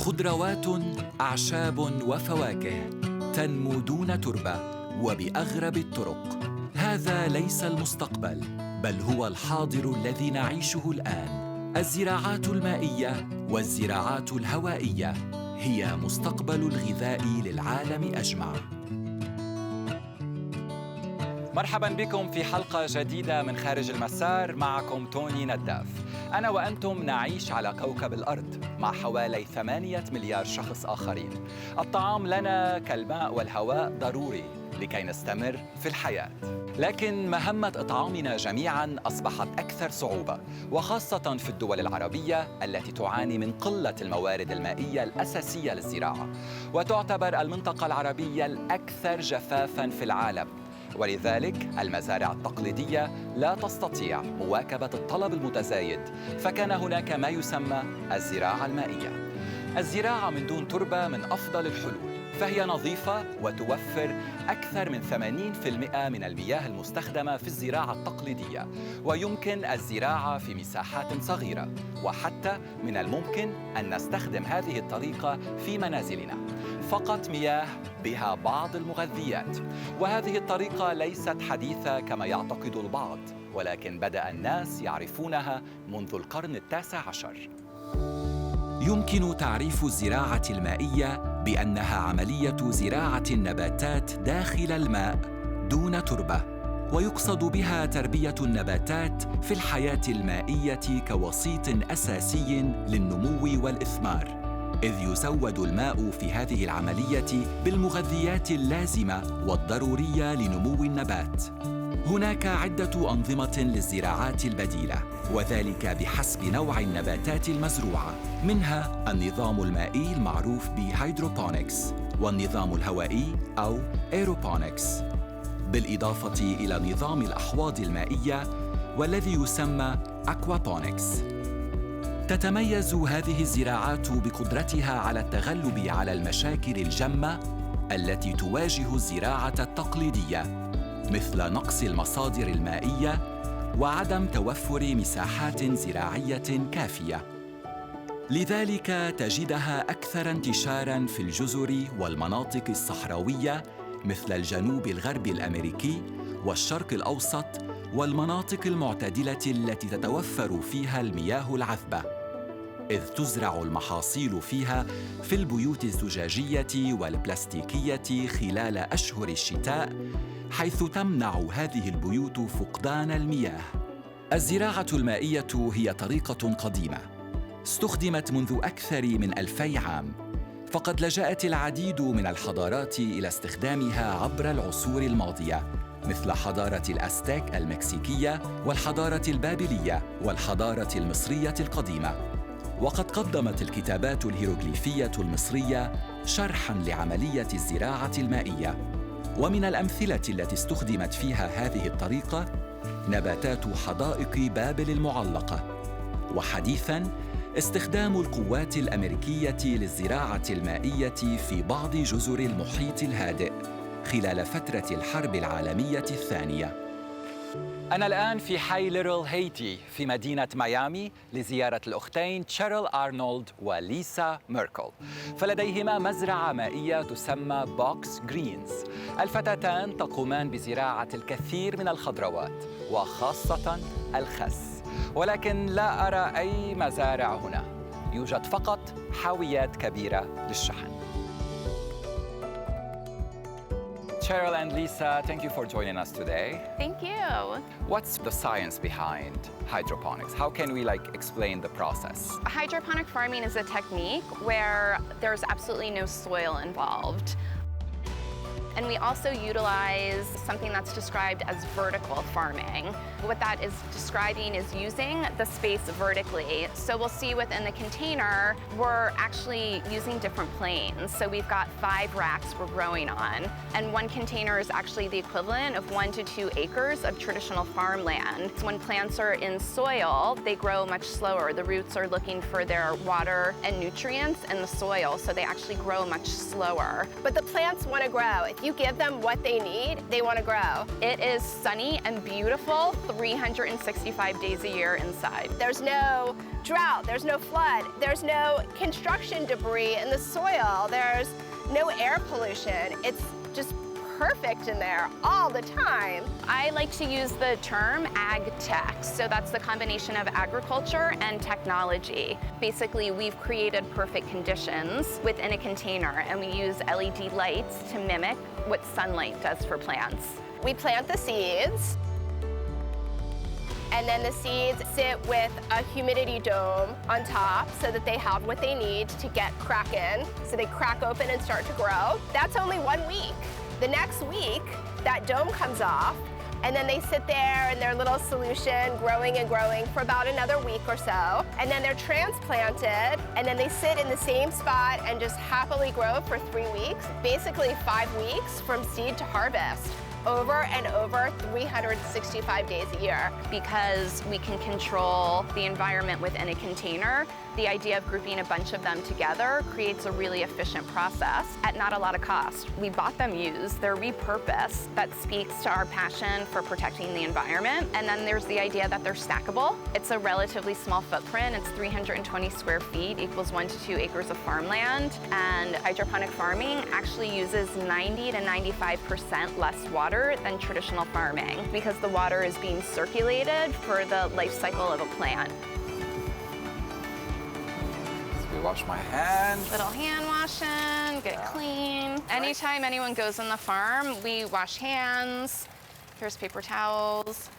خضروات، أعشاب وفواكه تنمو دون تربة وبأغرب الطرق. هذا ليس المستقبل، بل هو الحاضر الذي نعيشه الآن. الزراعات المائية والزراعات الهوائية هي مستقبل الغذاء للعالم أجمع. مرحباً بكم في حلقة جديدة من خارج المسار. معكم توني نداف. أنا وأنتم نعيش على كوكب الأرض مع حوالي 8 مليار شخص آخرين. الطعام لنا كالماء والهواء ضروري لكي نستمر في الحياة. لكن مهمة إطعامنا جميعاً أصبحت أكثر صعوبة، وخاصة في الدول العربية التي تعاني من قلة الموارد المائية الأساسية للزراعة، وتعتبر المنطقة العربية الأكثر جفافاً في العالم. ولذلك المزارع التقليدية لا تستطيع مواكبة الطلب المتزايد، فكان هناك ما يسمى الزراعة المائية. الزراعة من دون تربة من أفضل الحلول، فهي نظيفة وتوفر أكثر من 80% من المياه المستخدمة في الزراعة التقليدية، ويمكن الزراعة في مساحات صغيرة، وحتى من الممكن أن نستخدم هذه الطريقة في منازلنا. فقط مياه بها بعض المغذيات. وهذه الطريقة ليست حديثة كما يعتقد البعض، ولكن بدأ الناس يعرفونها منذ القرن ال19. يمكن تعريف الزراعة المائية بأنها عملية زراعة النباتات داخل الماء دون تربة، ويقصد بها تربية النباتات في الحياة المائية كوسيط أساسي للنمو والإثمار، إذ يزود الماء في هذه العملية بالمغذيات اللازمة والضرورية لنمو النبات. هناك عدة أنظمة للزراعات البديلة، وذلك بحسب نوع النباتات المزروعة، منها النظام المائي المعروف بهيدروبونكس، والنظام الهوائي أو ايروبونكس، بالإضافة إلى نظام الأحواض المائية والذي يسمى أكوابونكس. تتميز هذه الزراعات بقدرتها على التغلب على المشاكل الجمة التي تواجه الزراعة التقليدية، مثل نقص المصادر المائية وعدم توفر مساحات زراعية كافية. لذلك تجدها أكثر انتشاراً في الجزر والمناطق الصحراوية مثل الجنوب الغربي الأمريكي والشرق الأوسط والمناطق المعتدلة التي تتوفر فيها المياه العذبة، إذ تزرع المحاصيل فيها في البيوت الزجاجية والبلاستيكية خلال أشهر الشتاء، حيث تمنع هذه البيوت فقدان المياه. الزراعة المائية هي طريقة قديمة استخدمت منذ أكثر من 2000 عام، فقد لجأت العديد من الحضارات إلى استخدامها عبر العصور الماضية، مثل حضارة الأزتك المكسيكية والحضارة البابلية والحضارة المصرية القديمة. وقد قدمت الكتابات الهيروغليفية المصرية شرحاً لعملية الزراعة المائية. ومن الأمثلة التي استخدمت فيها هذه الطريقة نباتات حدائق بابل المعلقة، وحديثاً استخدام القوات الأمريكية للزراعة المائية في بعض جزر المحيط الهادئ خلال فترة الحرب العالمية الثانية. أنا الآن في حي ليتل هايتي في مدينة ميامي لزيارة الأختين تشارل أرنولد وليسا ميركل، فلديهما مزرعة مائية تسمى بوكس جرينز. الفتاتان تقومان بزراعة الكثير من الخضروات وخاصة الخس، ولكن لا أرى أي مزارع هنا، يوجد فقط حاويات كبيرة للشحن. Cheryl and Lisa, thank you for joining us today. Thank you. What's the science behind hydroponics? How can we explain the process? Hydroponic farming is a technique where there's absolutely no soil involved. And we also utilize something that's described as vertical farming. What that is describing is using the space vertically. So we'll see within the container, we're actually using different planes. So we've got 5 racks we're growing on. And one container is actually the equivalent of 1 to 2 acres of traditional farmland. When plants are in soil, they grow much slower. The roots are looking for their water and nutrients in the soil, so they actually grow much slower. But the plants want to grow. If you give them what they need, they want to grow. It is sunny and beautiful, 365 days a year inside. There's no drought, there's no flood, there's no construction debris in the soil, there's no air pollution. It's just perfect in there all the time. I like to use the term ag tech. So that's the combination of agriculture and technology. Basically, we've created perfect conditions within a container, and we use LED lights to mimic what sunlight does for plants. We plant the seeds, and then the seeds sit with a humidity dome on top so that they have what they need to get cracking. So they crack open and start to grow. That's only 1 week. The next week, that dome comes off, and then they sit there in their little solution, growing and growing for about another week or so. And then they're transplanted, and then they sit in the same spot and just happily grow for 3 weeks, basically 5 weeks from seed to harvest, over and over 365 days a year. Because we can control the environment within a container, the idea of grouping a bunch of them together creates a really efficient process at not a lot of cost. We bought them used, they're repurposed. That speaks to our passion for protecting the environment. And then there's the idea that they're stackable. It's a relatively small footprint. It's 320 square feet, equals 1 to 2 acres of farmland. And hydroponic farming actually uses 90 to 95% less water than traditional farming because the water is being circulated for the life cycle of a plant. Wash my hands. Little hand washing, get clean. Anytime anyone goes on the farm, we wash hands. Here's paper towels.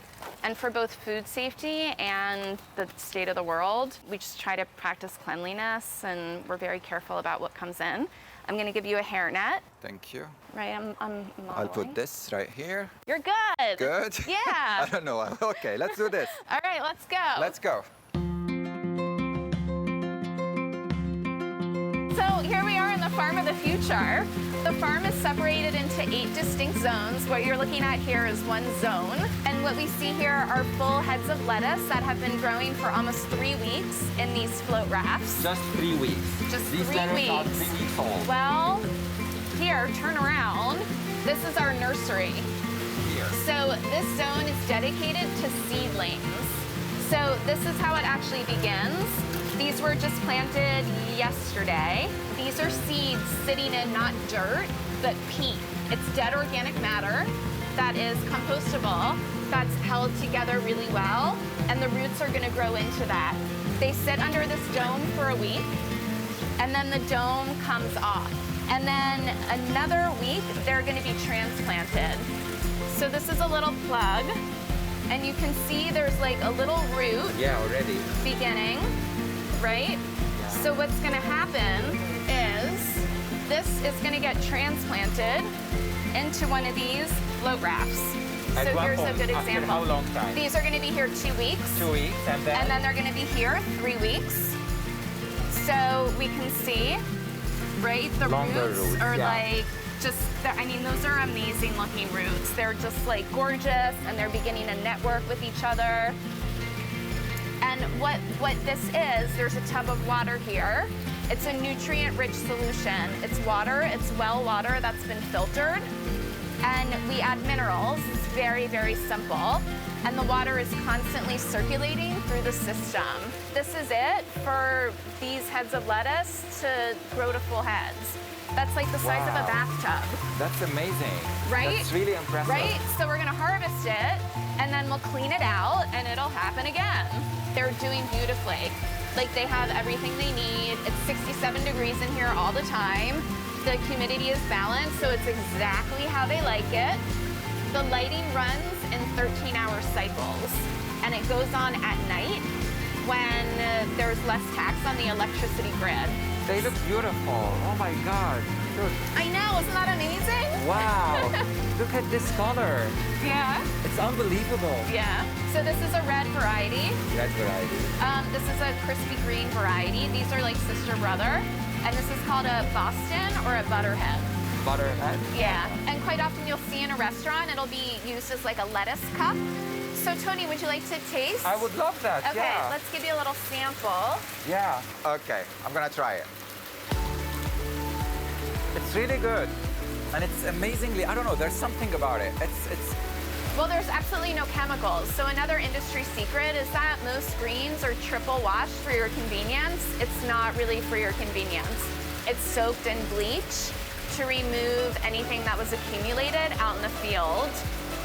And for both food safety and the state of the world, we just try to practice cleanliness, and we're very careful about what comes in. I'm gonna give you a hairnet. Thank you. Right, I'm modeling. I'll put this right here. You're good. Good? Yeah. I don't know. Okay, let's do this. All right, let's go. Let's go. So here we are in the farm of the future. The farm is separated into 8 distinct zones. What you're looking at here is one zone. And what we see here are full heads of lettuce that have been growing for almost 3 weeks in these float rafts. Just 3 weeks. Just These 3 lettuce are weeks. 3 weeks old. Well, here, turn around. This is our nursery. Here. So this zone is dedicated to seedlings. So this is how it actually begins. These were just planted yesterday. These are seeds sitting in not dirt, but peat. It's dead organic matter that is compostable, that's held together really well, and the roots are gonna grow into that. They sit under this dome for a week, and then the dome comes off. And then another week, they're gonna be transplanted. So this is a little plug, and you can see there's like a little root Yeah, already. beginning, right? So what's gonna happen is this is gonna get transplanted into one of these float rafts. At So one here's a point, good after example. how long time? These are gonna be here 2 weeks. 2 weeks, and then They're gonna be here 3 weeks. So we can see, right, the Longer roots are yeah. like just, I mean, those are amazing looking roots. They're just like gorgeous, and they're beginning to network with each other. And what this is, there's a tub of water here. It's a nutrient-rich solution. It's water, it's well water that's been filtered. And we add minerals. It's very, very simple. And the water is constantly circulating through the system. This is it for these heads of lettuce to grow to full heads. That's like the size of a Wow. bathtub. that's amazing. Right? That's really impressive. Right? So we're gonna harvest it, and then we'll clean it out, and it'll happen again. They're doing beautifully. Like, they have everything they need. It's 67 degrees in here all the time. The humidity is balanced, so it's exactly how they like it. The lighting runs in 13-hour cycles, and it goes on at night when there's less tax on the electricity grid. They look beautiful. Oh my God. Look. I know, isn't that amazing? Wow. Look at this color. Yeah. It's unbelievable. Yeah. So this is a red variety. Red variety. This is a crispy green variety. These are like sister brother. And this is called a Boston or a Butterhead. Butterhead. Yeah. And quite often you'll see in a restaurant, it'll be used as like a lettuce cup. So Tony, would you like to taste? I would love that. Okay, Yeah. let's give you a little sample. Yeah. Okay, I'm gonna try it. It's really good, and it's amazingly. I don't know. There's something about it. It's Well, there's absolutely no chemicals. So another industry secret is that most greens are triple washed for your convenience. It's not really for your convenience. It's soaked in bleach to remove anything that was accumulated out in the field.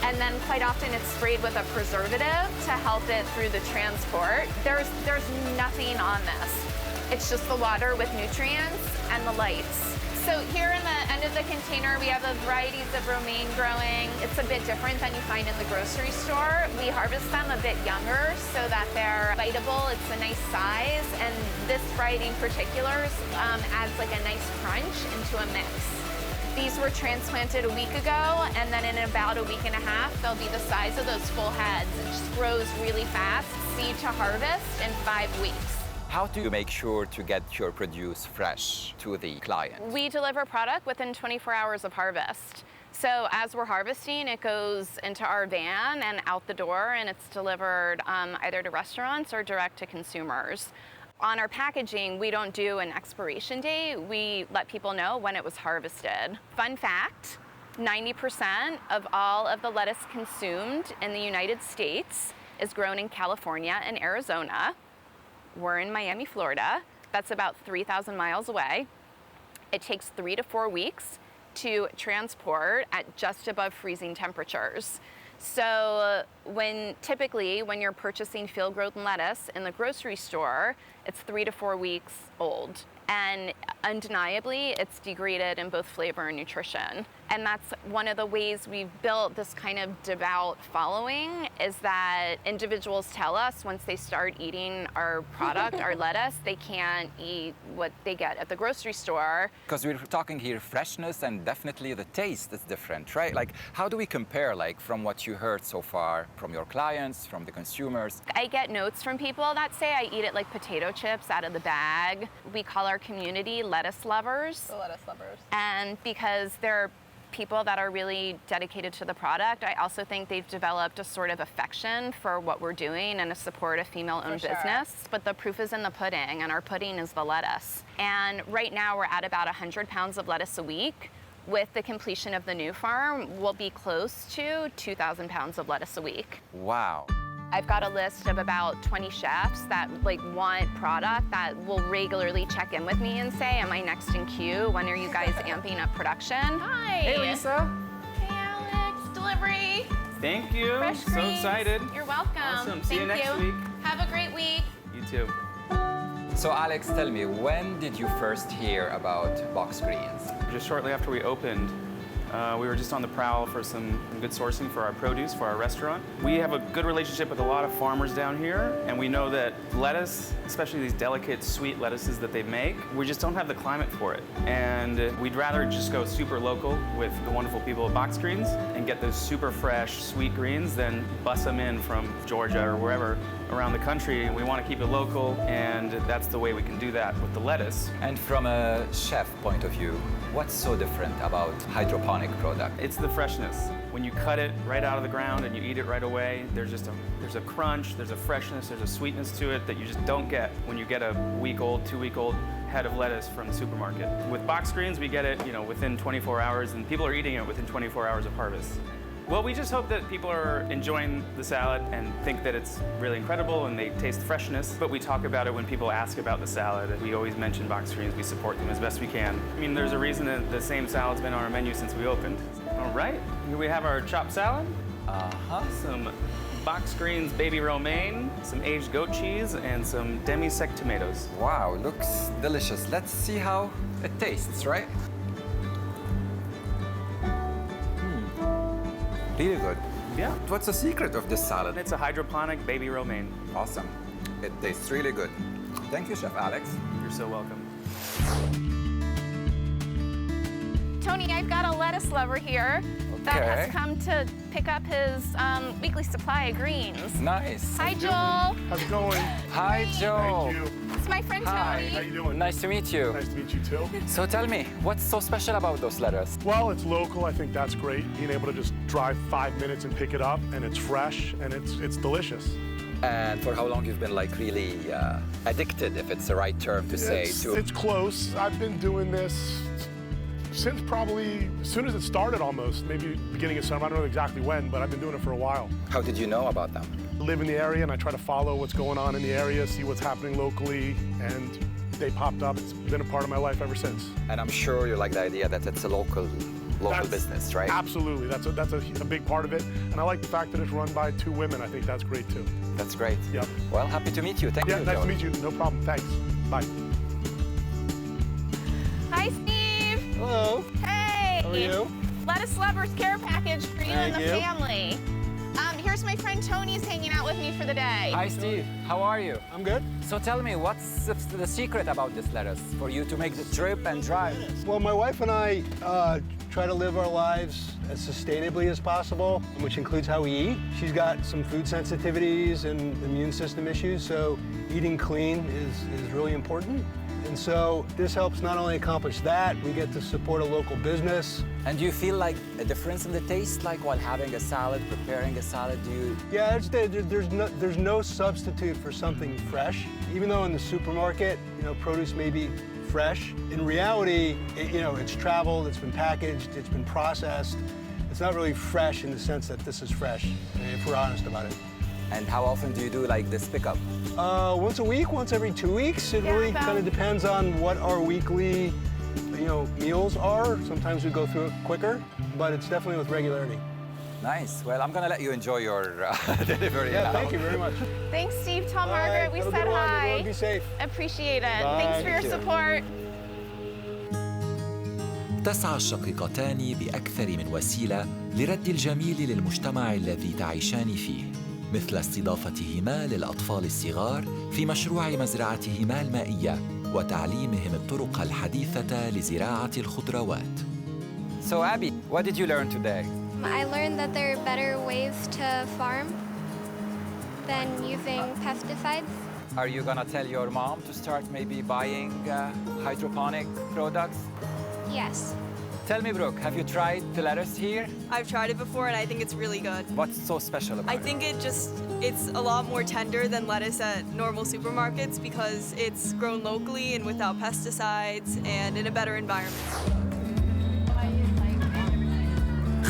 And then quite often it's sprayed with a preservative to help it through the transport. There's nothing on this. It's just the water with nutrients and the lights. So here in the end of the container, we have the varieties of romaine growing. It's a bit different than you find in the grocery store. We harvest them a bit younger so that they're biteable. It's a nice size. And this variety in particular adds like a nice crunch into a mix. These were transplanted a week ago, and then in about a week and a half, they'll be the size of those full heads. It just grows really fast, seed to harvest in 5 weeks. How do you make sure to get your produce fresh to the client? We deliver product within 24 hours of harvest. So as we're harvesting, it goes into our van and out the door, and it's delivered either to restaurants or direct to consumers. On our packaging, we don't do an expiration date. We let people know when it was harvested. Fun fact, 90% of all of the lettuce consumed in the United States is grown in California and Arizona. We're in Miami, Florida. That's about 3,000 miles away. It takes 3 to 4 weeks to transport at just above freezing temperatures. So typically when you're purchasing field-grown lettuce in the grocery store, it's 3 to 4 weeks old. And undeniably, it's degraded in both flavor and nutrition. And that's one of the ways we've built this kind of devout following, is that individuals tell us once they start eating our product, our lettuce, they can't eat what they get at the grocery store. Because we're talking here freshness, and definitely the taste is different, right? Like, how do we compare, like, from what you heard so far from your clients, from the consumers? I get notes from people that say I eat it like potato chips out of the bag. We call our community lettuce lovers. The lettuce lovers. And because they're people that are really dedicated to the product, I also think they've developed a sort of affection for what we're doing and a support of female-owned business. But the proof is in the pudding, and our pudding is the lettuce. And right now we're at about 100 pounds of lettuce a week. With the completion of the new farm, we'll be close to 2,000 pounds of lettuce a week. Wow. I've got a list of about 20 chefs that want product that will regularly check in with me and say, am I next in queue? When are you guys amping up production? Hi. Hey, Lisa. Hey, Alex. Delivery. Thank you. Fresh So greens. excited. You're welcome. Awesome. See you Thank next week. Have a great week. You too. So Alex, tell me, when did you first hear about box greens? Just shortly after we opened, we were just on the prowl for some good sourcing for our produce, for our restaurant. We have a good relationship with a lot of farmers down here, and we know that lettuce, especially these delicate, sweet lettuces that they make, we just don't have the climate for it. And we'd rather just go super local with the wonderful people at Box Greens and get those super fresh, sweet greens than bus them in from Georgia or wherever around the country. We want to keep it local, and that's the way we can do that with the lettuce. And from a chef point of view, what's so different about hydroponic product? It's the freshness. When you cut it right out of the ground and you eat it right away, there's a crunch, there's a freshness, there's a sweetness to it that you just don't get when you get a week-old, 2-week-old head of lettuce from the supermarket. With box greens, we get it, within 24 hours, and people are eating it within 24 hours of harvest. Well, we just hope that people are enjoying the salad and think that it's really incredible and they taste freshness. But we talk about it when people ask about the salad. We always mention box greens. We support them as best we can. I mean, there's a reason that the same salad's been on our menu since we opened. All right, here we have our chopped salad. Some box greens baby romaine, some aged goat cheese, and some demi-sec tomatoes. Wow, looks delicious. Let's see how it tastes, right? Really good. Yeah. What's the secret of this salad? It's a hydroponic baby romaine. Awesome. It tastes really good. Thank you, Chef Alex. You're so welcome. Tony, I've got a lettuce lover here that Okay. has come to pick up his weekly supply of greens. Nice. Hi, Joel. How's it going? Hi, Joe. Thank you. It's my friend Hi. How Tony. you doing? Nice to meet you. Nice to meet you too. So tell me, what's so special about those lettuce? Well, it's local. I think that's great. Being able to just drive 5 minutes and pick it up, and it's fresh and it's delicious. And for how long you've been like really addicted, if it's the right term to say, to It's close. I've been doing this Since probably as soon as it started almost, maybe beginning of summer, I don't know exactly when, but I've been doing it for a while. How did you know about them? I live in the area and I try to follow what's going on in the area, see what's happening locally, and they popped up. It's been a part of my life ever since. And I'm sure you like the idea that it's a local business, right? Absolutely, that's a big part of it. And I like the fact that it's run by two women. I think that's great too. That's great. Yep. Well, happy to meet you. Thank you. Yeah, nice Joe. to meet you. No problem. Thanks. Bye. Hi, Steve. Hello. Hey. How are you? Lettuce lovers care package for you and Thank the you. family. Here's my friend Tony's hanging out with me for the day. Hi, Steve. How are you? I'm good. So tell me, what's the secret about this lettuce for you to make the trip and drive? Well, my wife and I try to live our lives as sustainably as possible, which includes how we eat. She's got some food sensitivities and immune system issues, so eating clean is really important. And so this helps not only accomplish that, we get to support a local business. And do you feel like a difference in the taste, like while having a salad, preparing a salad? Do you? Yeah, there's no substitute for something fresh. Even though in the supermarket, produce may be fresh, in reality, it's traveled, it's been packaged, it's been processed. It's not really fresh in the sense that this is fresh, if we're honest about it. And how often do you do like this pickup? Once a week, once every 2 weeks. It really kind of depends on what our weekly, meals are. Sometimes we go through it quicker, but it's definitely with regularity. Nice. Well, I'm gonna let you enjoy your delivery Yeah, now. thank you very much. Thanks, Steve. Tell All Margaret right, we have a said good one. hi. Everyone be safe. Appreciate it. Bye. Thanks for your You too. support. تسعى الشقيقتان بأكثر من وسيلة لرد الجميل للمجتمع الذي تعيشان فيه، مثل استضافتهما للأطفال الصغار في مشروع مزرعتهما المائية وتعليمهم الطرق الحديثة لزراعة الخضروات. So Abby, what did you learn today? I learned that there are better ways to farm than using pesticides. Are you gonna tell your mom to start maybe buying hydroponic products? Yes. Tell me, Brooke, have you tried the lettuce here? I've tried it before and I think it's really good. What's so special about I it? think it's a lot more tender than lettuce at normal supermarkets because it's grown locally and without pesticides and in a better environment.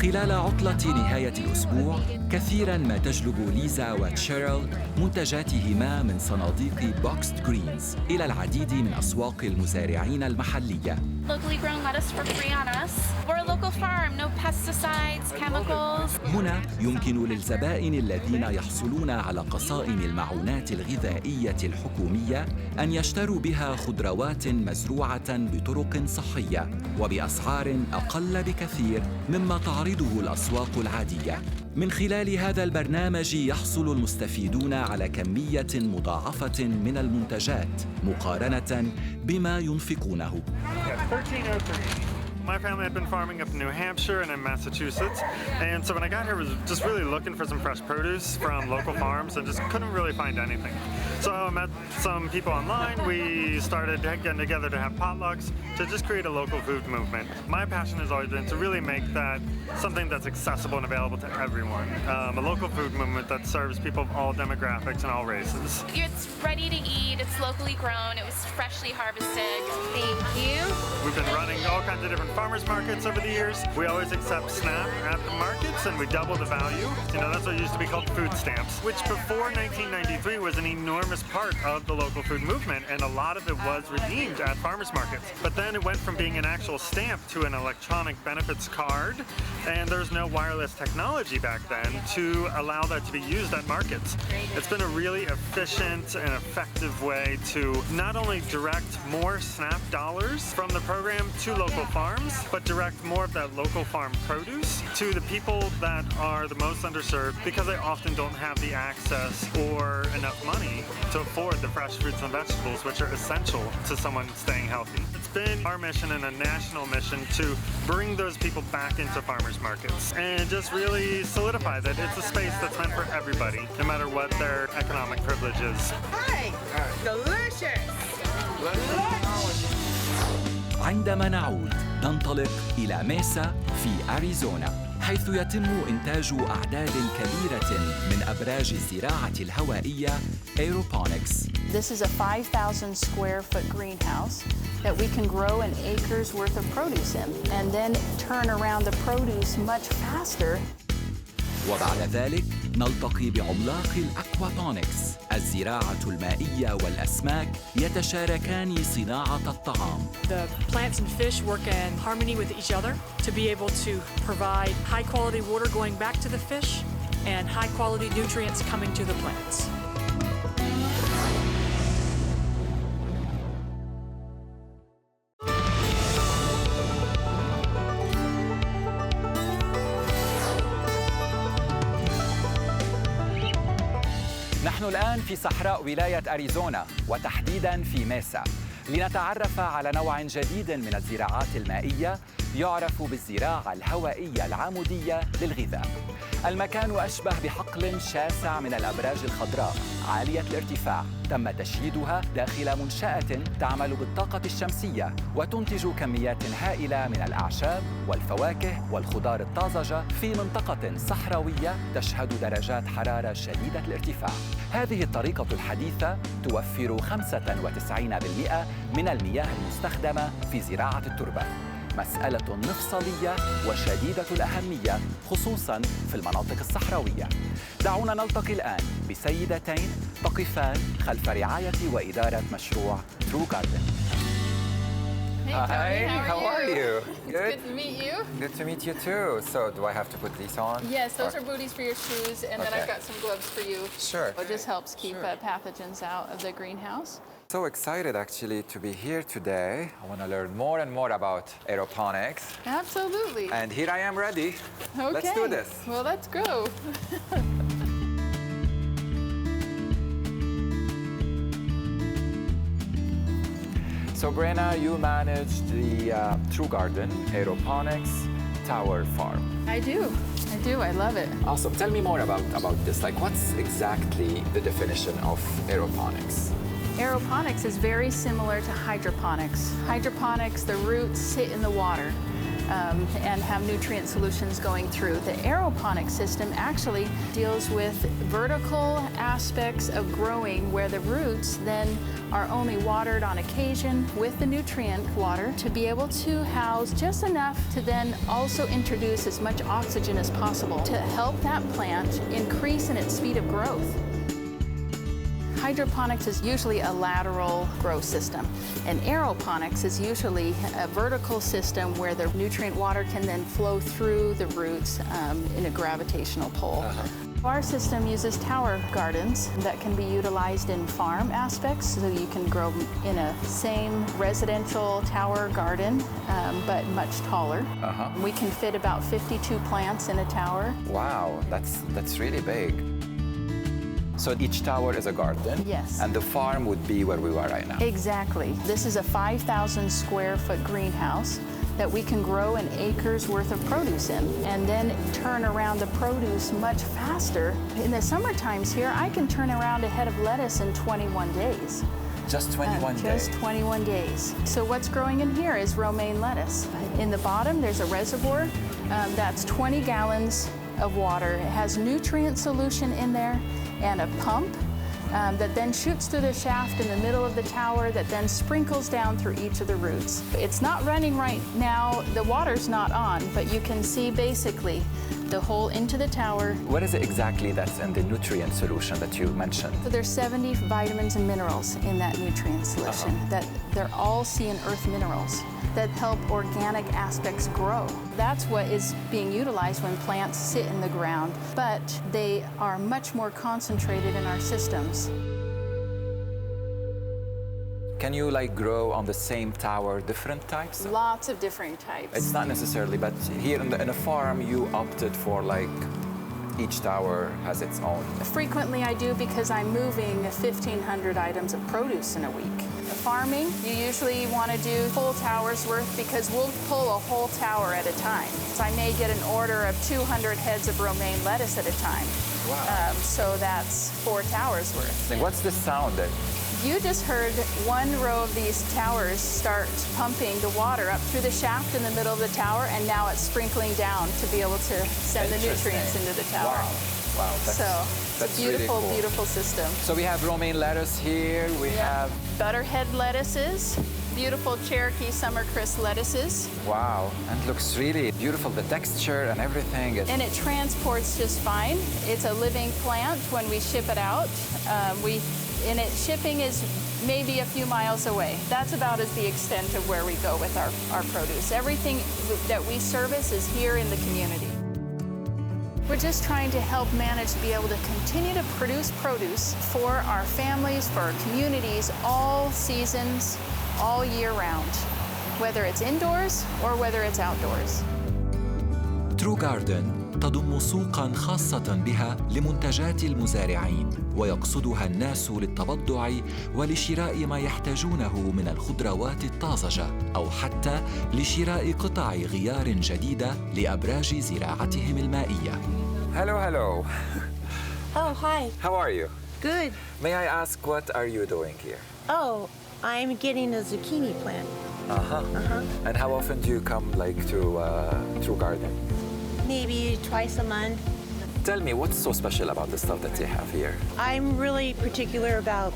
خلال عطلة نهاية الأسبوع كثيراً ما تجلب ليزا وتشيرل منتجاتهما من صناديق بوكسد جرينز إلى العديد من أسواق المزارعين المحلية. Locally grown lettuce for free on us. We're a local farm, no pesticides, chemicals. هنا يمكن للزبائن الذين يحصلون على قصائم المعونات الغذائية الحكومية أن يشتروا بها خضروات مزروعة بطرق صحية وبأسعار أقل بكثير مما تعرضه الأسواق العادية. من خلال هذا البرنامج يحصل المستفيدون على كمية مضاعفة من المنتجات مقارنة بما ينفقونه. My family had been farming up in New Hampshire and in Massachusetts, and so when I got here, I was just really looking for some fresh produce from local farms and just couldn't really find anything. So I met some people online. We started getting together to have potlucks to just create a local food movement. My passion has always been to really make that something that's accessible and available to everyone. A local food movement that serves people of all demographics and all races. It's ready to eat, it's locally grown, it was freshly harvested. Thank you. We've been running all kinds of different farmers markets over the years. We always accept SNAP at the markets and we double the value. That's what used to be called food stamps, which before 1993 was an enormous part of the local food movement, and a lot of it was redeemed at farmers markets. But then it went from being an actual stamp to an electronic benefits card, and there's no wireless technology back then to allow that to be used at markets. It's been a really efficient and effective way to not only direct more SNAP dollars from the program to local farms, but direct more of that local farm produce to the people that are the most underserved because they often don't have the access or enough money to afford the fresh fruits and vegetables, which are essential to someone staying healthy. It's been our mission and a national mission to bring those people back into farmers markets and just really solidify that it's a space that's meant for everybody, no matter what their economic privilege is. Hi. Delicious. عندما نعود ننطلق إلى ميسا في أريزونا، حيث يتم إنتاج أعداد كبيرة من أبراج الزراعة الهوائية aeroponics. This is a 5,000 square foot greenhouse that we can grow an acre's worth of produce in and then turn around the produce much faster. وبعد ذلك نلتقي بعملاق الأكوابونكس. الزراعة المائية والأسماك يتشاركان صناعة الطعام. The plants and fish work in harmony with each other to be able to provide high quality water going back to the fish and high quality nutrients coming to the plants. نحن الآن في صحراء ولاية أريزونا وتحديداً في ميسا لنتعرف على نوع جديد من الزراعات المائية يعرف بالزراعة الهوائية العمودية للغذاء. المكان أشبه بحقل شاسع من الأبراج الخضراء عالية الارتفاع تم تشييدها داخل منشأة تعمل بالطاقة الشمسية وتنتج كميات هائلة من الأعشاب والفواكه والخضار الطازجة في منطقة صحراوية تشهد درجات حرارة شديدة الارتفاع. هذه الطريقة الحديثة توفر 95% من المياه المستخدمة في زراعة التربة. مسألة مفصلية وشديدة الأهمية خصوصاً في المناطق الصحراوية. دعونا نلتقي الآن بسيدتين تقفان خلف رعاية وإدارة مشروع True Garden. Hi, how are you? Good. Good to meet you. Good to meet you too. So, do I have to put these on? Yes, those are booties for your shoes, and then I've got some gloves for you. Sure. It just helps keep pathogens out of the greenhouse. So excited actually to be here today. I want to learn more and more about aeroponics. Absolutely. And here I am ready. Okay. Let's do this. Well, let's go. So Brenna, you manage the True Garden Aeroponics Tower Farm. I do. I love it. Awesome. Tell me more about this. Like, what's exactly the definition of aeroponics? Aeroponics is very similar to hydroponics. Hydroponics, the roots sit in the water and have nutrient solutions going through. The aeroponic system actually deals with vertical aspects of growing where the roots then are only watered on occasion with the nutrient water to be able to house just enough to then also introduce as much oxygen as possible to help that plant increase in its speed of growth. Hydroponics is usually a lateral growth system, and aeroponics is usually a vertical system where the nutrient water can then flow through the roots in a gravitational pull. Our system uses tower gardens that can be utilized in farm aspects, so you can grow in a same residential tower garden, but much taller. We can fit about 52 plants in a tower. Wow, that's really big. So each tower is a garden? Yes. And the farm would be where we are right now? Exactly. This is a 5,000 square foot greenhouse that we can grow an acre's worth of produce in and then turn around the produce much faster. In the summer times here, I can turn around a head of lettuce in 21 days. Just 21 days? Just 21 days. So what's growing in here is romaine lettuce. In the bottom, there's a reservoir that's 20 gallons of water. It has nutrient solution in there and a pump that then shoots through the shaft in the middle of the tower that then sprinkles down through each of the roots. It's not running right now, the water's not on, but you can see basically the hole into the tower. What is it exactly that's in the nutrient solution that you mentioned? So there's 70 vitamins and minerals in that nutrient solution that they're all sea and earth minerals that help organic aspects grow. That's what is being utilized when plants sit in the ground, but they are much more concentrated in our systems. Can you like grow on the same tower different types? Lots of different types. It's not necessarily, but here in a farm you opted for like each tower has its own. Frequently I do because I'm moving 1,500 items of produce in a week. Farming, you usually want to do full tower's worth because we'll pull a whole tower at a time. So I may get an order of 200 heads of romaine lettuce at a time. Wow. So that's 4 towers worth. Like, what's the sound that? You just heard one row of these towers start pumping the water up through the shaft in the middle of the tower, and now it's sprinkling down to be able to send the nutrients into the tower. Wow. Wow, It's a beautiful, really cool. beautiful system. So we have romaine lettuce here. We have, Butterhead lettuces, beautiful Cherokee summer crisp lettuces. wow, and it looks really beautiful, the texture and everything. And it transports just fine. It's a living plant when we ship it out. Shipping is maybe a few miles away. That's about as the extent of where we go with our produce. Everything that we service is here in the community. We're just trying to help manage to be able to continue to produce produce for our families, for our communities, all seasons, all year round, whether it's indoors or whether it's outdoors. ترو جاردن تضم سوقاً خاصة بها لمنتجات المزارعين، ويقصدها الناس للتبضع ولشراء ما يحتاجونه من الخضروات الطازجة، أو حتى لشراء قطع غيار جديدة لأبراج زراعتهم المائية. Hello, hello. Oh, hi. How are you? Good. May I ask, what are you doing here? Oh, I'm getting a zucchini plant. And how often do you come to Garden? Maybe twice a month. Tell me, what's so special about the stuff that they have here? I'm really particular about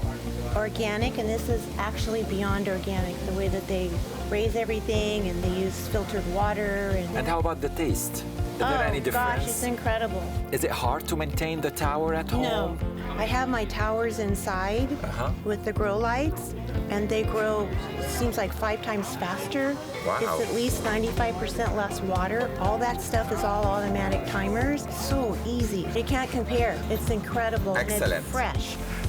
organic, and this is actually beyond organic, the way that they raise everything and they use filtered water. And how about the taste? Is there any difference? Gosh, it's incredible. Is it hard to maintain the tower at home? No. I have my towers inside with the grow lights, and they grow, seems like 5 times faster. Wow. It's at least 95% less water. All that stuff is all automatic timers. So easy. You can't compare. It's incredible. Excellent. And it's fresh.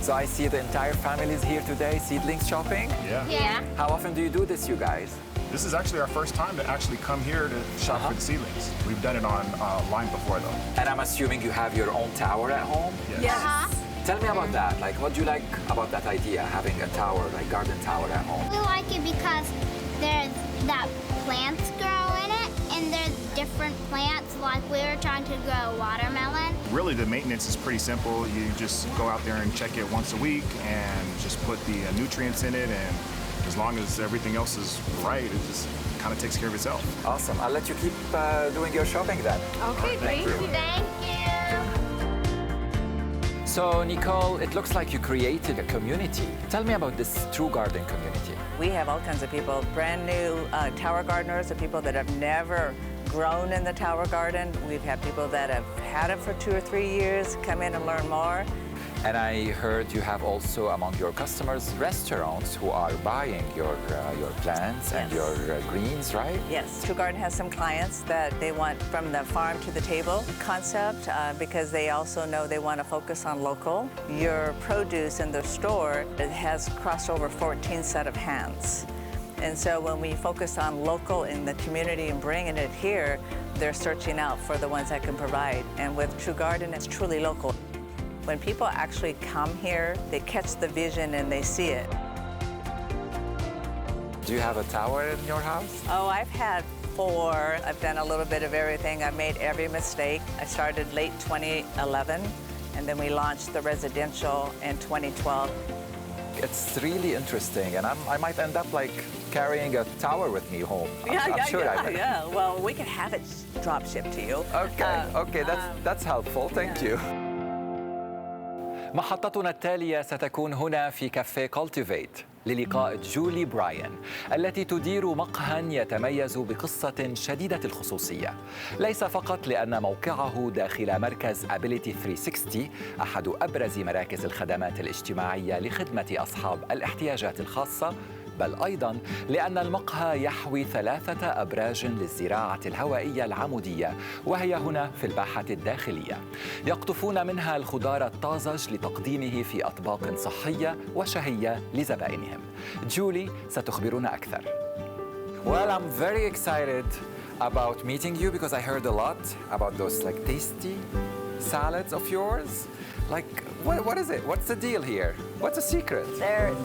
So I see the entire family is here today, seedlings shopping? Yeah. How often do you do this, you guys? This is actually our first time to actually come here to shop for the seedlings. We've done it online before, though. And I'm assuming you have your own tower at home? Yes. Tell me about that. Like, what do you like about that idea, having a tower, like garden tower at home? We like it because there's that plants grow in it, and there's different plants. Like we were trying to grow watermelon. Really, the maintenance is pretty simple. You just go out there and check it once a week and just put the nutrients in it, and as long as everything else is right, it just kind of takes care of itself. Awesome. I'll let you keep doing your shopping then. Okay, thank you. Thank you. So, Nicole, it looks like you created a community. Tell me about this True Garden community. We have all kinds of people, brand new tower gardeners, or people that have never grown in the tower garden. We've had people that have had it for 2 or 3 years come in and learn more. And I heard you have also among your customers restaurants who are buying your plants and your greens, right? Yes, True Garden has some clients that they want from the farm to the table concept because they also know they want to focus on local. Your produce in the store, it has crossed over 14 set of hands. And so when we focus on local in the community and bringing it here, they're searching out for the ones that can provide. And with True Garden, it's truly local. When people actually come here, they catch the vision and they see it. Do you have a tower in your house? Oh, I've had 4. I've done a little bit of everything. I've made every mistake. I started late 2011, and then we launched the residential in 2012. It's really interesting, and I might end up like carrying a tower with me home. I'm sure I will. Yeah. Well, we can have it drop shipped to you. Okay, that's helpful. Thank you. محطتنا التالية ستكون هنا في كافيه كولتيفيت للقاء جولي براين التي تدير مقهى يتميز بقصة شديدة الخصوصية، ليس فقط لأن موقعه داخل مركز Ability 360 أحد أبرز مراكز الخدمات الاجتماعية لخدمة أصحاب الاحتياجات الخاصة، بل أيضاً لأن المقهى يحوي 3 أبراج للزراعة الهوائية العمودية، وهي هنا في الباحة الداخلية. يقطفون منها الخضار الطازج لتقديمه في أطباق صحية وشهية لزبائنهم. جولي ستخبرنا أكثر. Well, I'm very excited about meeting you because I heard a lot about those like tasty salads of yours. Like, what is it? What's the deal here? What's the secret?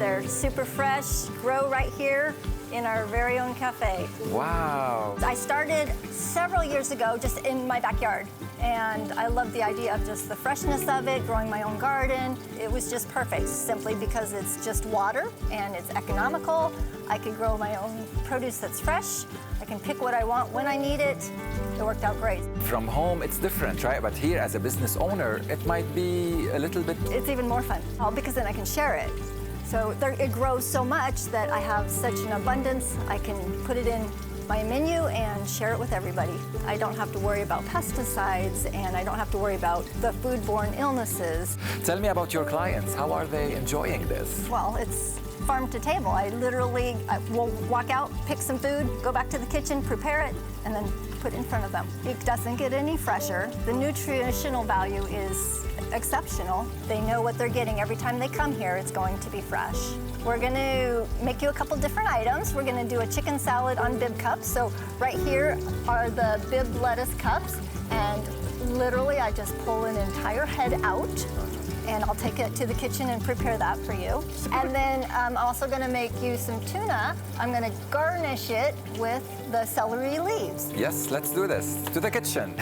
They're super fresh, grow right here in our very own cafe. Wow. I started several years ago just in my backyard, and I love the idea of just the freshness of it, growing my own garden. It was just perfect, simply because it's just water and it's economical. I could grow my own produce that's fresh. I can pick what I want when I need it. It worked out great. From home, it's different, right? But here, as a business owner, it might be a little bit... It's even more fun, because then I can share it. So it grows so much that I have such an abundance. I can put it in my menu and share it with everybody. I don't have to worry about pesticides, and I don't have to worry about the foodborne illnesses. Tell me about your clients. How are they enjoying this? Well, it's farm to table. I will walk out, pick some food, go back to the kitchen, prepare it, and then put it in front of them. It doesn't get any fresher. The nutritional value is exceptional. They know what they're getting every time they come here. It's going to be fresh. We're going to make you a couple different items. We're going to do a chicken salad on bib cups. So right here are the bib lettuce cups, and literally I just pull an entire head out, and I'll take it to the kitchen and prepare that for you. And then I'm also gonna make you some tuna. I'm gonna garnish it with the celery leaves. Yes, let's do this. To the kitchen.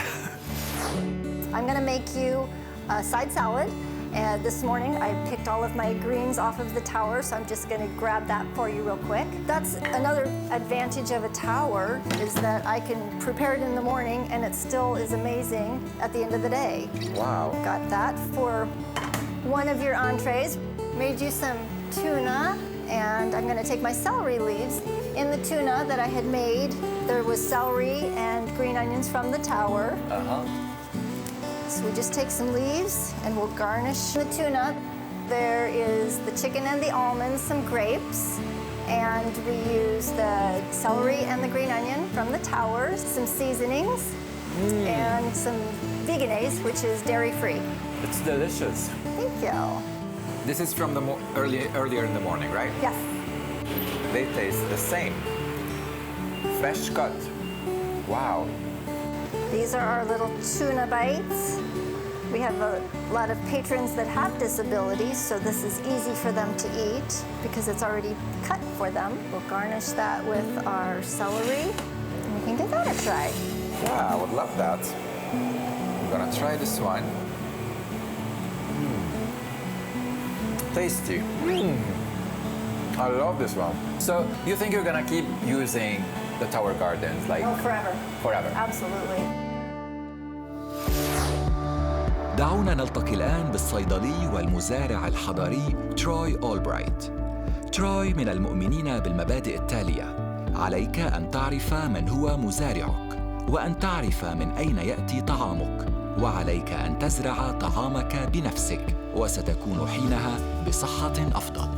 I'm gonna make you a side salad. And this morning I picked all of my greens off of the tower, so I'm just gonna grab that for you real quick. That's another advantage of a tower, is that I can prepare it in the morning and it still is amazing at the end of the day. Wow. Got that for one of your entrees. Made you some tuna, and I'm gonna take my celery leaves. In the tuna that I had made, there was celery and green onions from the tower. So we just take some leaves and we'll garnish the tuna. There is the chicken and the almonds, some grapes, and we use the celery and the green onion from the towers, some seasonings, and some veganese, which is dairy-free. It's delicious. Thank you. This is from the earlier in the morning, right? Yes. They taste the same. Fresh cut. Wow. These are our little tuna bites. We have a lot of patrons that have disabilities, so this is easy for them to eat because it's already cut for them. We'll garnish that with our celery, and we can give that a try. Yeah, I would love that. I'm gonna try this one. Tasty. I love this one. So you think you're gonna keep using the tower gardens like forever? Forever. Absolutely. دعونا نلتقي الآن بالصيدلي والمزارع الحضري تروي أولبرايت. تروي من المؤمنين بالمبادئ التالية: عليك أن تعرف من هو مزارعك، وأن تعرف من أين يأتي طعامك، وعليك أن تزرع طعامك بنفسك، وستكون حينها بصحة أفضل.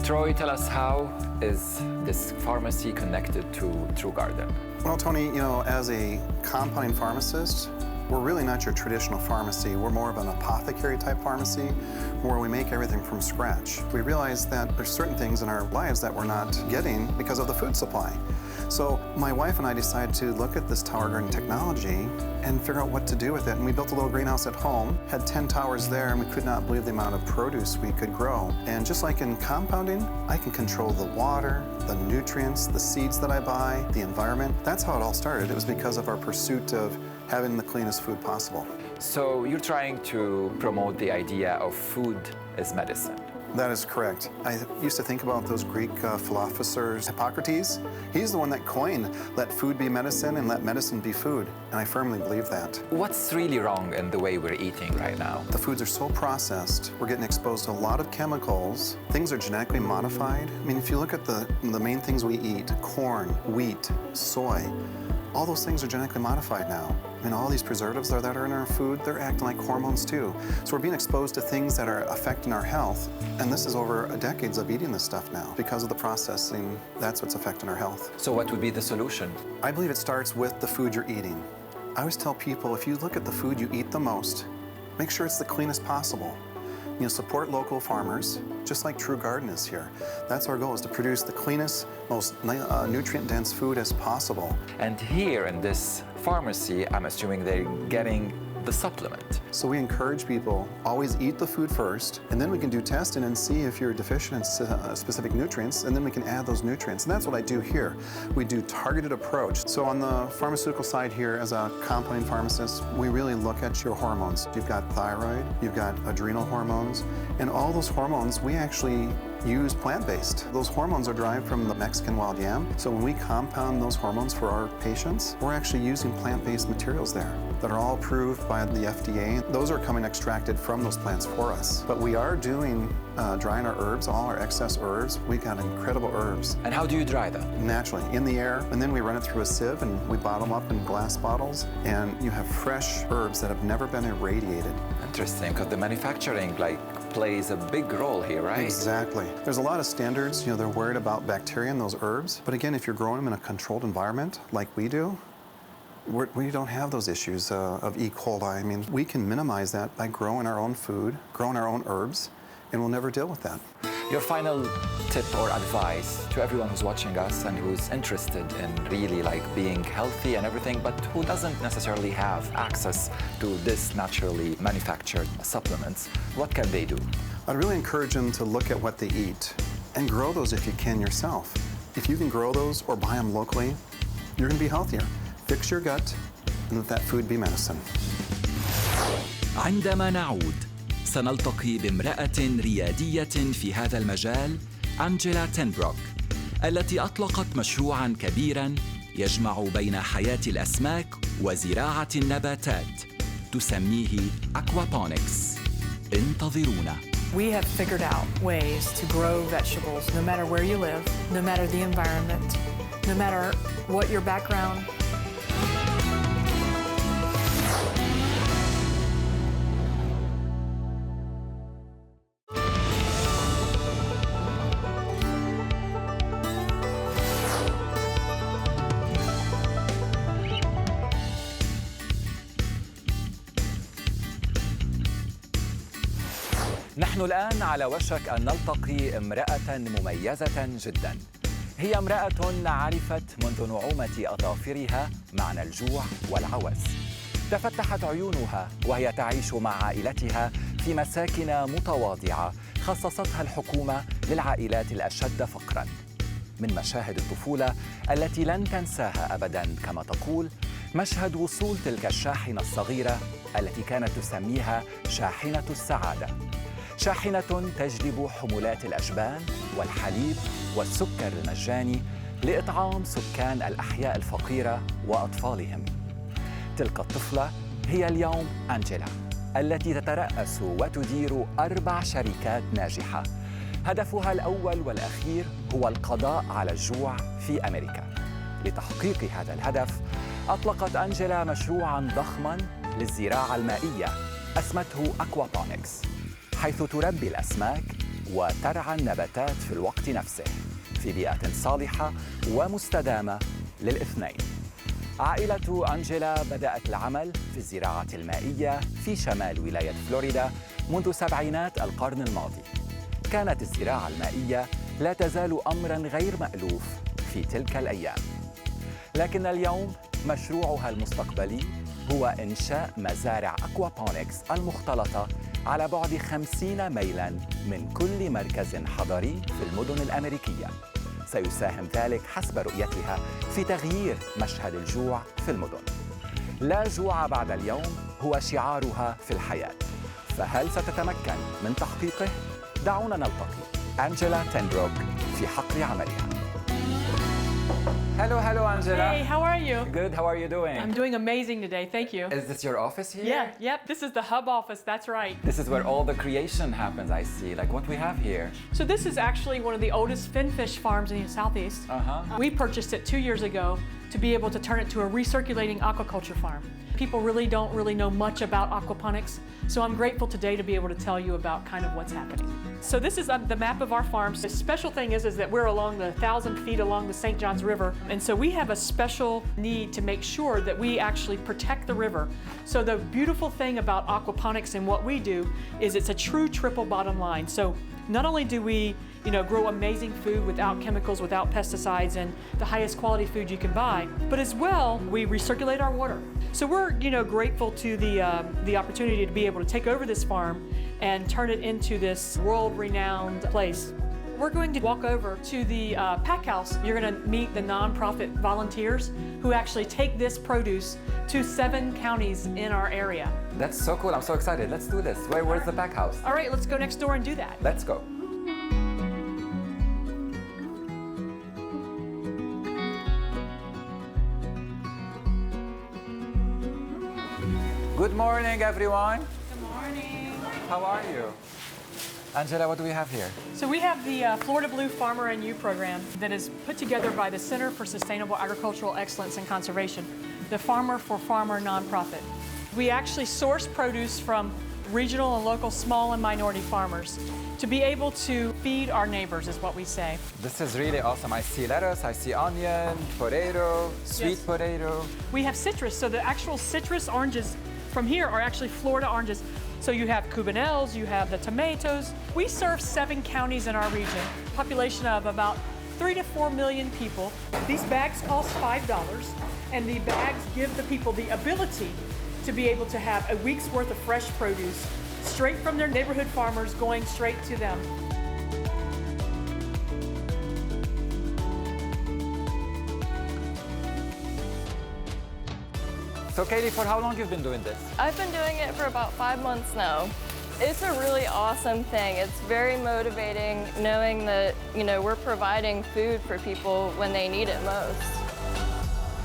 Troy, tell us, how is this pharmacy connected to True Garden? Well, Tony, you know, as a compounding pharmacist, we're really not your traditional pharmacy. We're more of an apothecary type pharmacy where we make everything from scratch. We realize that there's certain things in our lives that we're not getting because of the food supply. So my wife and I decided to look at this tower garden technology and figure out what to do with it. And we built a little greenhouse at home, had 10 towers there, and we could not believe the amount of produce we could grow. And just like in compounding, I can control the water, the nutrients, the seeds that I buy, the environment. That's how it all started. It was because of our pursuit of having the cleanest food possible. So you're trying to promote the idea of food as medicine. That is correct. I used to think about those Greek philosophers, Hippocrates. He's the one that coined, let food be medicine and let medicine be food. And I firmly believe that. What's really wrong in the way we're eating right now? The foods are so processed. We're getting exposed to a lot of chemicals. Things are genetically modified. I mean, if you look at the main things we eat, corn, wheat, soy, all those things are genetically modified now. I mean, all these preservatives that are in our food, they're acting like hormones too. So we're being exposed to things that are affecting our health. And this is over decades of eating this stuff now. Because of the processing, that's what's affecting our health. So what would be the solution? I believe it starts with the food you're eating. I always tell people, if you look at the food you eat the most, make sure it's the cleanest possible. You know, support local farmers, just like True Garden is here. That's our goal, is to produce the cleanest, most nutrient-dense food as possible. And here in this pharmacy, I'm assuming they're getting the supplement? So we encourage people, always eat the food first, and then we can do testing and see if you're deficient in specific nutrients, and then we can add those nutrients. And that's what I do here. We do targeted approach. So on the pharmaceutical side here, as a compounding pharmacist, we really look at your hormones. You've got thyroid, you've got adrenal hormones, and all those hormones we actually use plant-based. Those hormones are derived from the Mexican wild yam. So when we compound those hormones for our patients, we're actually using plant-based materials there that are all approved by the FDA. Those are coming extracted from those plants for us. But we are doing drying our herbs, all our excess herbs. We got incredible herbs. And how do you dry them? Naturally, in the air, and then we run it through a sieve and we bottle them up in glass bottles, and you have fresh herbs that have never been irradiated. Interesting, because the manufacturing plays a big role here, right? Exactly. There's a lot of standards. You know, they're worried about bacteria in those herbs. But again, if you're growing them in a controlled environment like we do, we don't have those issues of E. coli. I mean, we can minimize that by growing our own food, growing our own herbs, and we'll never deal with that. Your final tip or advice to everyone who's watching us and who's interested in really being healthy and everything, but who doesn't necessarily have access to this naturally manufactured supplements, what can they do? I'd really encourage them to look at what they eat and grow those if you can yourself. If you can grow those or buy them locally, you're going to be healthier. Fix your gut and let that food be medicine. عندما نعود سنلتقي بامرأة ريادية في هذا المجال، أنجيلا تنبروك، التي أطلقت مشروعاً كبيراً يجمع بين حياة الأسماك وزراعة النباتات تسميه aquaponics. انتظرونا. We have figured out ways to grow vegetables no matter where you live, no matter the environment, no matter what your background. نحن الآن على وشك أن نلتقي امرأة مميزة جداً. هي امرأة عرفت منذ نعومة أظافرها معنى الجوع والعوز. تفتحت عيونها وهي تعيش مع عائلتها في مساكن متواضعة خصصتها الحكومة للعائلات الأشد فقراً. من مشاهد الطفولة التي لن تنساها أبداً كما تقول، مشهد وصول تلك الشاحنة الصغيرة التي كانت تسميها شاحنة السعادة. شاحنة تجلب حمولات الأجبان والحليب والسكر المجاني لإطعام سكان الأحياء الفقيرة وأطفالهم. تلك الطفلة هي اليوم أنجيلا، التي تترأس وتدير 4 شركات ناجحة. هدفها الأول والأخير هو القضاء على الجوع في أمريكا. لتحقيق هذا الهدف أطلقت أنجيلا مشروعاً ضخماً للزراعة المائية اسمته aquaponics، حيث تربي الأسماك وترعى النباتات في الوقت نفسه في بيئة صالحة ومستدامة للاثنين. عائلة أنجيلا بدأت العمل في الزراعة المائية في شمال ولاية فلوريدا منذ سبعينات القرن الماضي. كانت الزراعة المائية لا تزال أمراً غير مألوف في تلك الأيام. لكن اليوم مشروعها المستقبلي هو إنشاء مزارع أكوابونكس المختلطة على بعد 50 ميلاً من كل مركز حضري في المدن الأمريكية. سيساهم ذلك حسب رؤيتها في تغيير مشهد الجوع في المدن. لا جوع بعد اليوم هو شعارها في الحياة. فهل ستتمكن من تحقيقه؟ دعونا نلتقي أنجيلا تنبروك في حقل عملها. Hello, Angela. Hey, how are you? Good, how are you doing? I'm doing amazing today, thank you. Is this your office here? Yeah, yep, this is the hub office, that's right. This is where all the creation happens, I see. Like what we have here. So this is actually one of the oldest finfish farms in the Southeast. We purchased it 2 years ago to be able to turn it to a recirculating aquaculture farm. People don't really know much about aquaponics, so I'm grateful today to be able to tell you about kind of what's happening. So this is the map of our farms. The special thing is that we're along the 1,000 feet along the St. Johns River, and so we have a special need to make sure that we actually protect the river. So the beautiful thing about aquaponics and what we do is it's a true triple bottom line. So not only do we grow amazing food without chemicals, without pesticides, and the highest quality food you can buy. But as well, we recirculate our water. So we're, grateful to the opportunity to be able to take over this farm and turn it into this world-renowned place. We're going to walk over to the pack house. You're going to meet the nonprofit volunteers who actually take this produce to 7 counties in our area. That's so cool. I'm so excited. Let's do this. Where's the pack house? All right, let's go next door and do that. Let's go. Good morning, everyone. Good morning. How are you? Angela, what do we have here? So we have the Florida Blue Farmer and You program that is put together by the Center for Sustainable Agricultural Excellence and Conservation, the Farmer for Farmer nonprofit. We actually source produce from regional and local small and minority farmers to be able to feed our neighbors, is what we say. This is really awesome. I see lettuce, I see onion, potato, sweet potato. We have citrus, so the actual citrus oranges from here are actually Florida oranges. So you have Cubanelles, you have the tomatoes. We serve 7 counties in our region, population of about 3 to 4 million people. These bags cost $5, and the bags give the people the ability to be able to have a week's worth of fresh produce straight from their neighborhood farmers going straight to them. So Katie, for how long you've been doing this? I've been doing it for about 5 months now. It's a really awesome thing. It's very motivating knowing that, we're providing food for people when they need it most.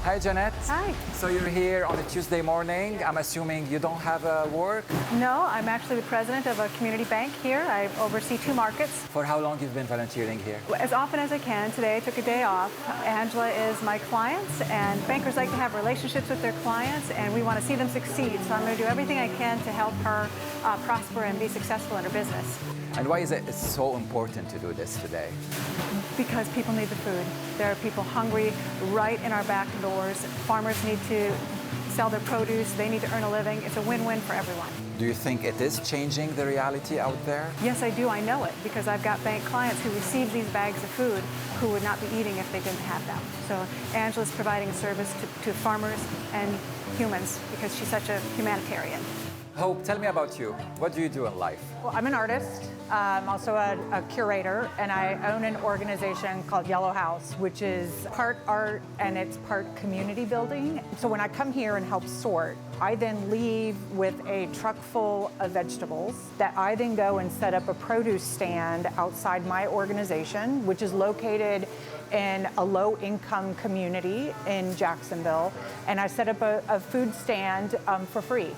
Hi, Jeanette. Hi. So you're here on a Tuesday morning. I'm assuming you don't have work? No, I'm actually the president of a community bank here. I oversee 2 markets. For how long you've been volunteering here? As often as I can. Today I took a day off. Angela is my client, and bankers like to have relationships with their clients, and we want to see them succeed. So I'm going to do everything I can to help her prosper and be successful in her business. And why is it so important to do this today? Because people need the food. There are people hungry right in our back doors. Farmers need to sell their produce. They need to earn a living. It's a win-win for everyone. Do you think it is changing the reality out there? Yes, I do. I know it because I've got bank clients who receive these bags of food who would not be eating if they didn't have them. So Angela's providing a service to farmers and humans because she's such a humanitarian. Hope, tell me about you. What do you do in life? Well, I'm an artist. I'm also a curator, and I own an organization called Yellow House, which is part art and it's part community building. So when I come here and help sort, I then leave with a truck full of vegetables that I then go and set up a produce stand outside my organization, which is located in a low-income community in Jacksonville. And I set up a food stand for free,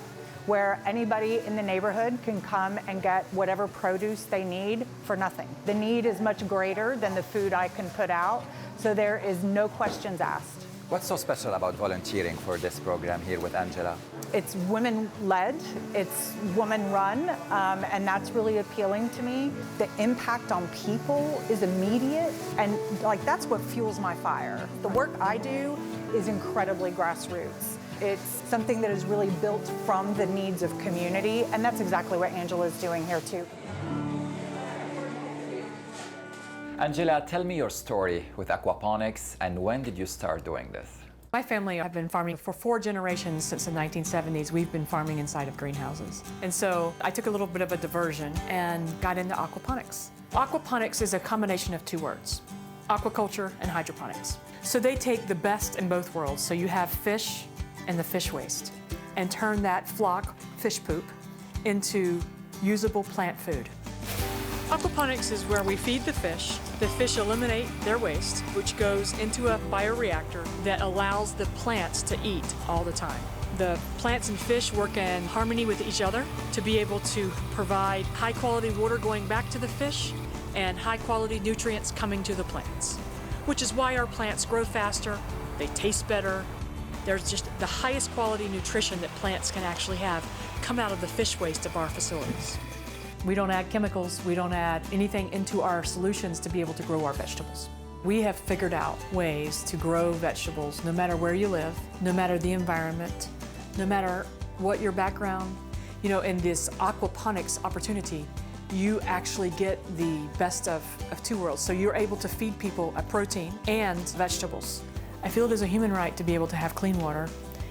where anybody in the neighborhood can come and get whatever produce they need for nothing. The need is much greater than the food I can put out, so there is no questions asked. What's so special about volunteering for this program here with Angela? It's women-led, it's woman-run, and that's really appealing to me. The impact on people is immediate, and that's what fuels my fire. The work I do is incredibly grassroots. It's something that is really built from the needs of community, and that's exactly what Angela is doing here too. Angela, tell me your story with aquaponics, and when did you start doing this? My family have been farming for 4 generations since the 1970s. We've been farming inside of greenhouses. And so I took a little bit of a diversion and got into aquaponics. Aquaponics is a combination of 2 words, aquaculture and hydroponics. So they take the best in both worlds. So you have fish and the fish waste, and turn that flock fish poop into usable plant food. Aquaponics is where we feed the fish eliminate their waste, which goes into a bioreactor that allows the plants to eat all the time. The plants and fish work in harmony with each other to be able to provide high-quality water going back to the fish and high-quality nutrients coming to the plants, which is why our plants grow faster, they taste better. There's just the highest quality nutrition that plants can actually have come out of the fish waste of our facilities. We don't add chemicals, we don't add anything into our solutions to be able to grow our vegetables. We have figured out ways to grow vegetables no matter where you live, no matter the environment, no matter what your background. In this aquaponics opportunity, you actually get the best of two worlds. So you're able to feed people a protein and vegetables. I feel it is a human right to be able to have clean water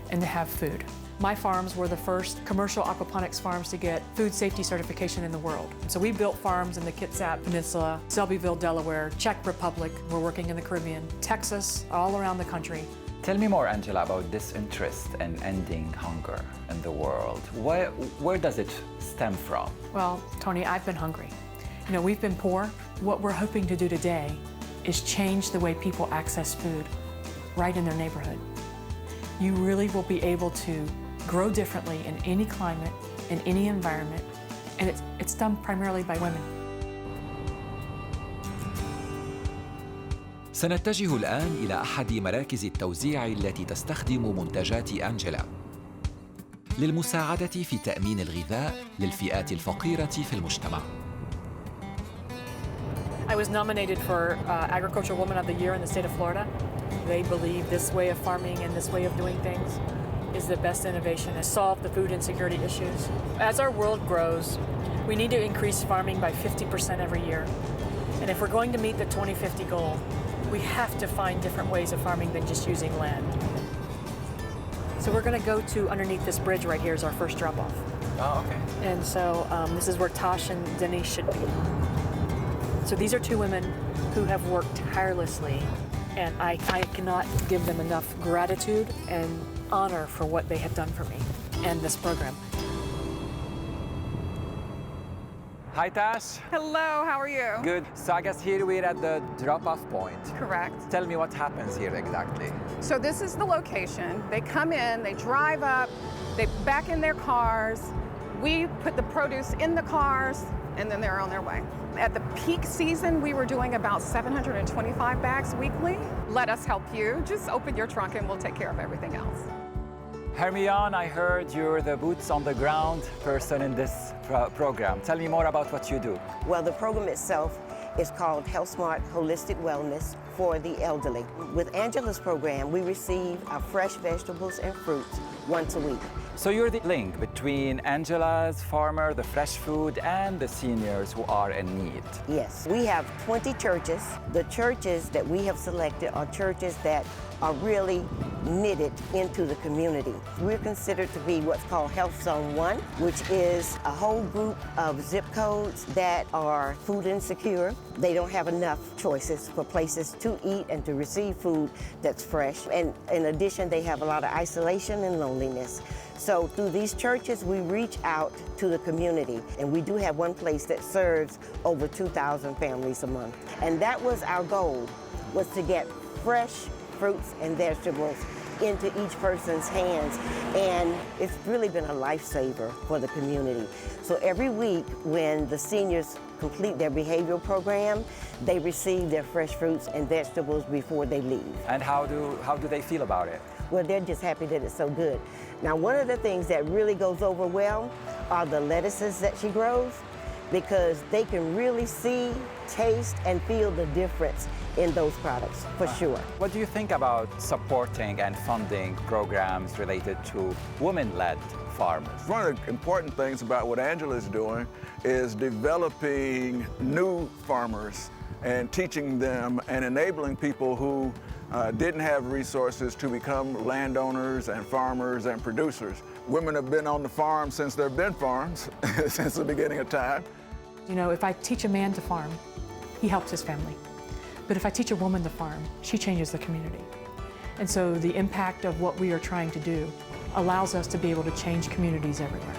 and to have food. My farms were the first commercial aquaponics farms to get food safety certification in the world. So we built farms in the Kitsap Peninsula, Selbyville, Delaware, Czech Republic, we're working in the Caribbean, Texas, all around the country. Tell me more, Angela, about this interest in ending hunger in the world. Where does it stem from? Well, Tony, I've been hungry. You know, we've been poor. What we're hoping to do today is change the way people access food right in their neighborhood. You really will be able to grow differently in any climate, in any environment, and it's done primarily by women. سنتجه الآن إلى أحد مراكز التوزيع التي تستخدم منتجات أنجيلا للمساعدة في تأمين الغذاء للفئات الفقيرة في المجتمع. I was nominated for Agricultural Woman of the Year in the state of Florida. They believe this way of farming and this way of doing things is the best innovation to solve the food insecurity issues. As our world grows, we need to increase farming by 50% every year. And if we're going to meet the 2050 goal, we have to find different ways of farming than just using land. So we're going to go to underneath this bridge right here is our first drop-off. Oh, okay. And so this is where Tosh and Denise should be. So these are two women who have worked tirelessly, and I cannot give them enough gratitude and honor for what they have done for me and this program. Hi, Tash. Hello, how are you? Good. So I guess here we're at the drop-off point. Correct. Tell me what happens here exactly. So this is the location. They come in, they drive up, they back in their cars. We put the produce in the cars, and then they're on their way. At the peak season, we were doing about 725 bags weekly. Let us help you. Just open your trunk and we'll take care of everything else. Hermione, I heard you're the boots on the ground person in this program. Tell me more about what you do. Well, the program itself is called Health Smart Holistic Wellness for the elderly. With Angela's program, we receive our fresh vegetables and fruits once a week. So you're the link between Angela's farmer, the fresh food, and the seniors who are in need. Yes, we have 20 churches. The churches that we have selected are churches that are really knitted into the community. We're considered to be what's called Health Zone 1, which is a whole group of zip codes that are food insecure. They don't have enough choices for places to eat and to receive food that's fresh. And in addition, they have a lot of isolation and loneliness. So through these churches, we reach out to the community, and we do have one place that serves over 2,000 families a month. And that was our goal, was to get fresh fruits and vegetables into each person's hands, and it's really been a lifesaver for the community. So every week when the seniors complete their behavioral program, they receive their fresh fruits and vegetables before they leave. And how do they feel about it? Well, they're just happy that it's so good. Now, one of the things that really goes over well are the lettuces that she grows, because they can really see, taste, and feel the difference in those products, for sure. What do you think about supporting and funding programs related to women-led farmers? One of the important things about what Angela is doing is developing new farmers and teaching them and enabling people who didn't have resources to become landowners and farmers and producers. Women have been on the farm since there have been farms, since the beginning of time. You know, if I teach a man to farm, he helps his family. But if I teach a woman to farm, she changes the community. And so the impact of what we are trying to do allows us to be able to change communities everywhere.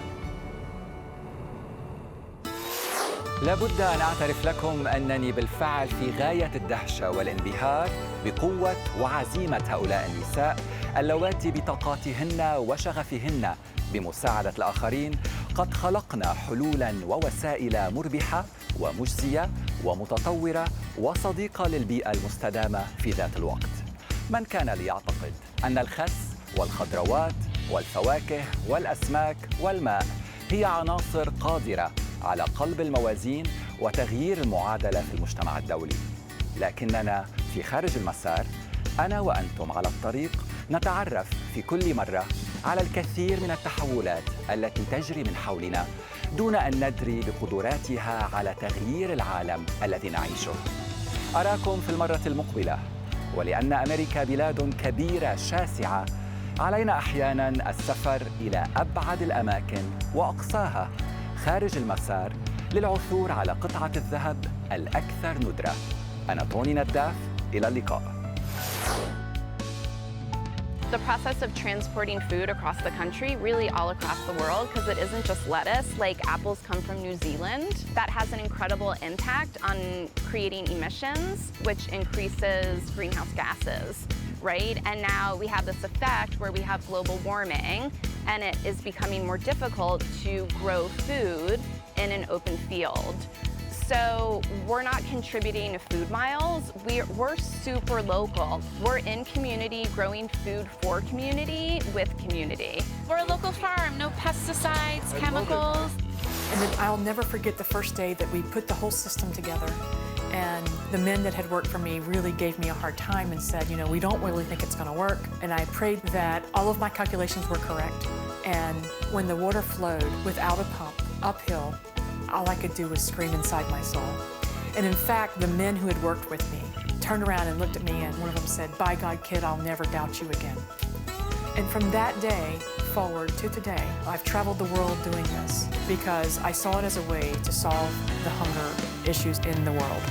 لابد أن أعترف لكم أنني بالفعل في غاية الدهشة والانبهار بقوة وعزيمة هؤلاء النساء اللواتي بطاقاتهن وشغفهن بمساعدة الآخرين قد خلقنا حلولاً ووسائل مربحة ومجزية ومتطورة وصديقة للبيئة المستدامة في ذات الوقت. من كان ليعتقد أن الخس والخضروات والفواكه والأسماك والماء هي عناصر قادرة على قلب الموازين وتغيير المعادلة في المجتمع الدولي. لكننا في خارج المسار، أنا وأنتم على الطريق، نتعرف في كل مرة على الكثير من التحولات التي تجري من حولنا دون أن ندري بقدراتها على تغيير العالم الذي نعيشه. أراكم في المرة المقبلة. ولأن أمريكا بلاد كبيرة شاسعة، علينا أحياناً السفر إلى أبعد الأماكن وأقصاها خارج المسار للعثور على قطعة الذهب الأكثر ندرة. أنا توني نداف، إلى اللقاء. The process of transporting food across the country, really all across the world, because it isn't just lettuce, like apples come from New Zealand, that has an incredible impact on creating emissions, which increases greenhouse gases, right? And now we have this effect where we have global warming, and it is becoming more difficult to grow food in an open field. So we're not contributing to food miles, we're super local. We're in community, growing food for community, with community. We're a local farm, no pesticides, chemicals. And then I'll never forget the first day that we put the whole system together. And the men that had worked for me really gave me a hard time and said, you know, we don't really think it's going to work. And I prayed that all of my calculations were correct. And when the water flowed without a pump uphill, all I could do was scream inside my soul. And in fact, the men who had worked with me turned around and looked at me, and one of them said, "By God, kid, I'll never doubt you again." And from that day forward to today, I've traveled the world doing this because I saw it as a way to solve the hunger issues in the world.